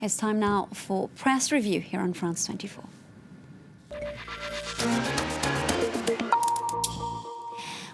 It's time now for Press Review here on France 24.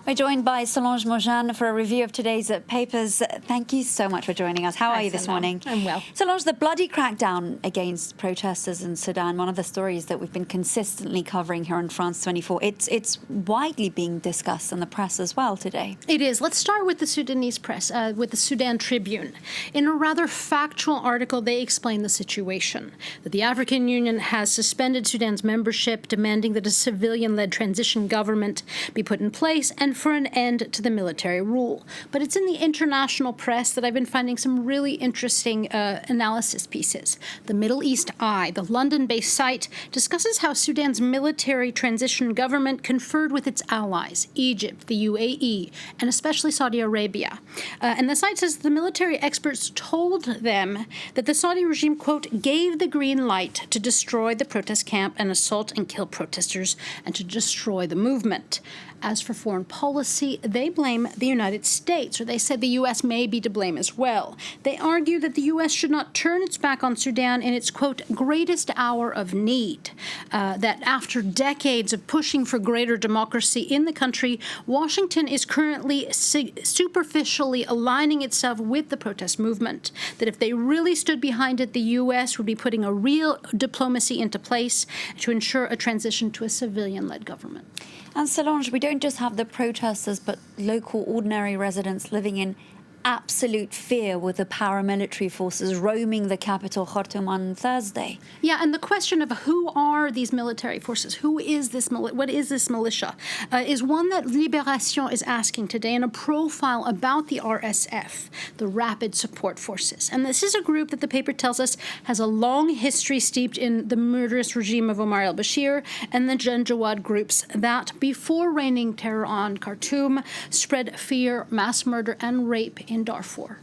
We're joined by Solange Morjan for a review of today's papers. Thank you so much for joining us. How are you this morning? I'm well. Solange, the bloody crackdown against protesters in Sudan, one of the stories that we've been consistently covering here on France 24, it's widely being discussed in the press as well today. It is. Let's start with the Sudanese press, with the Sudan Tribune. In a rather factual article, they explain the situation, that the African Union has suspended Sudan's membership, demanding that a civilian-led transition government be put in place, and for an end to the military rule. But it's in the international press that I've been finding some really interesting analysis pieces. The Middle East Eye, the London-based site, discusses how Sudan's military transition government conferred with its allies, Egypt, the UAE, and especially Saudi Arabia. And the site says the military experts told them that the Saudi regime, quote, gave the green light to destroy the protest camp and assault and kill protesters and to destroy the movement. As for foreign policy, they blame the United States, or they said the U.S. may be to blame as well. They argue that the U.S. should not turn its back on Sudan in its, quote, greatest hour of need, that after decades of pushing for greater democracy in the country, Washington is currently superficially aligning itself with the protest movement, that if they really stood behind it, the U.S. would be putting a real diplomacy into place to ensure a transition to a civilian-led government. And Solange, we don't just have the protesters, but local ordinary residents living in absolute fear with the paramilitary forces roaming the capital, Khartoum, on Thursday. Yeah, and the question of who are these military forces, who is this, what is this militia, is one that Libération is asking today in a profile about the RSF, the Rapid Support Forces. And this is a group that the paper tells us has a long history steeped in the murderous regime of Omar al-Bashir and the Janjaweed groups that, before raining terror on Khartoum, spread fear, mass murder, and rape in Darfur.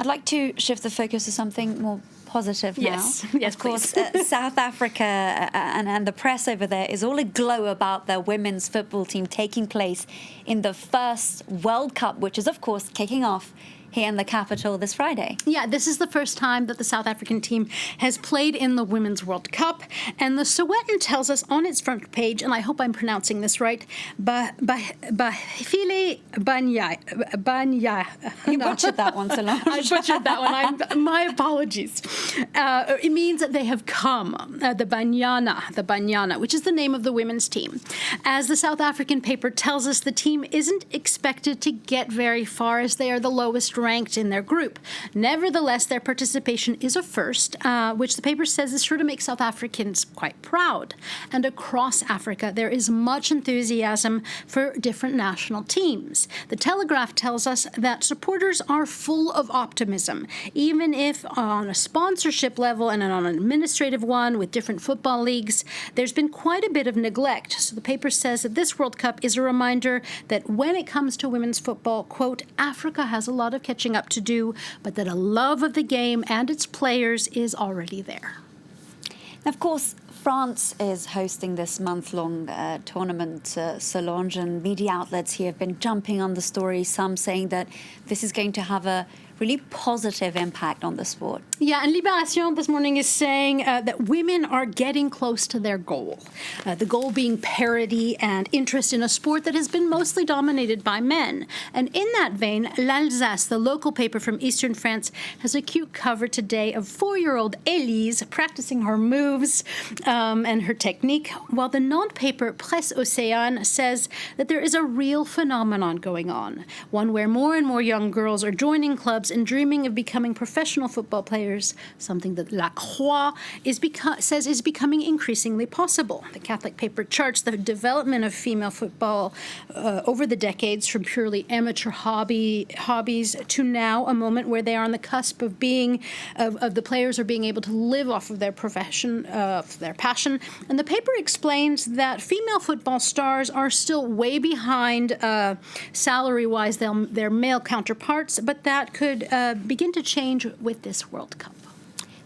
I'd like to shift the focus to something more positive now. Yes, of course, South Africa and the press over there is all aglow about their women's football team taking place in the first World Cup, which is, of course, kicking off here in the capital this Friday. Yeah, this is the first time that the South African team has played in the Women's World Cup. And the Sowetan tells us on its front page, and I hope I'm pronouncing this right, Bafile Banya. You butchered that one, Solange. I butchered that one. My apologies. It means that they have come, the Banyana, which is the name of the women's team. As the South African paper tells us, the team isn't expected to get very far as they are the lowest ranked in their group. Nevertheless, their participation is a first, which the paper says is sure to make South Africans quite proud. And across Africa, there is much enthusiasm for different national teams. The Telegraph tells us that supporters are full of optimism, even if on a sponsorship level and on an administrative one with different football leagues, there's been quite a bit of neglect. So the paper says that this World Cup is a reminder that when it comes to women's football, quote, Africa has a lot of catching up to do, but that a love of the game and its players is already there. Of course, France is hosting this month-long tournament, Solange, and media outlets here have been jumping on the story, some saying that this is going to have a really positive impact on the sport. Yeah, and Libération this morning is saying that women are getting close to their goal, the goal being parity and interest in a sport that has been mostly dominated by men. And in that vein, L'Alsace, the local paper from eastern France, has a cute cover today of 4-year-old Elise practicing her moves and her technique, while the Nantes paper Presse Océane says that there is a real phenomenon going on, one where more and more young girls are joining clubs and dreaming of becoming professional football players, something that La Croix says is becoming increasingly possible. The Catholic paper charts the development of female football over the decades from purely amateur hobbies to now a moment where they are on the cusp of being, of the players are being able to live off of their profession, their passion. And the paper explains that female football stars are still way behind salary-wise their male counterparts, but that could begin to change with this World Cup.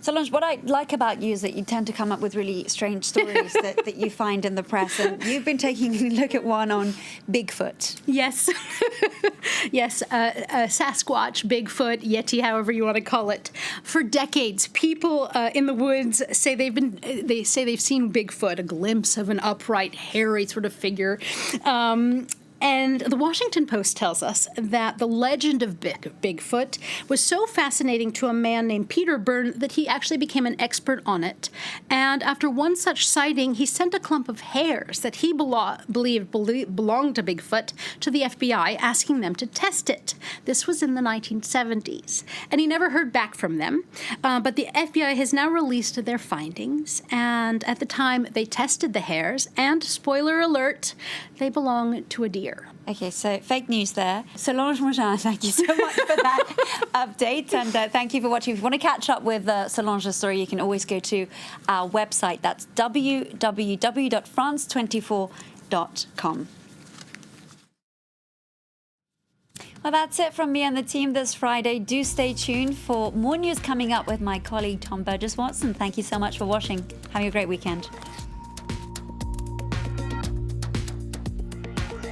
Solange, what I like about you is that you tend to come up with really strange stories that you find in the press. And you've been taking a look at one on Bigfoot. Yes. Yes, Sasquatch, Bigfoot, Yeti, however you want to call it. For decades, people in the woods say they've seen Bigfoot, a glimpse of an upright, hairy sort of figure. And the Washington Post tells us that the legend of Bigfoot was so fascinating to a man named Peter Byrne that he actually became an expert on it. And after one such sighting, he sent a clump of hairs that he believed belonged to Bigfoot to the FBI, asking them to test it. This was in the 1970s. And he never heard back from them. But the FBI has now released their findings. And at the time, they tested the hairs. And, spoiler alert, they belong to a deer. Okay, so fake news there. Solange Mougin, thank you so much for that update, and thank you for watching. If you want to catch up with Solange's story, you can always go to our website. That's www.france24.com. Well, that's it from me and the team this Friday. Do stay tuned for more news coming up with my colleague Tom Burgess-Watson. Thank you so much for watching. Have a great weekend.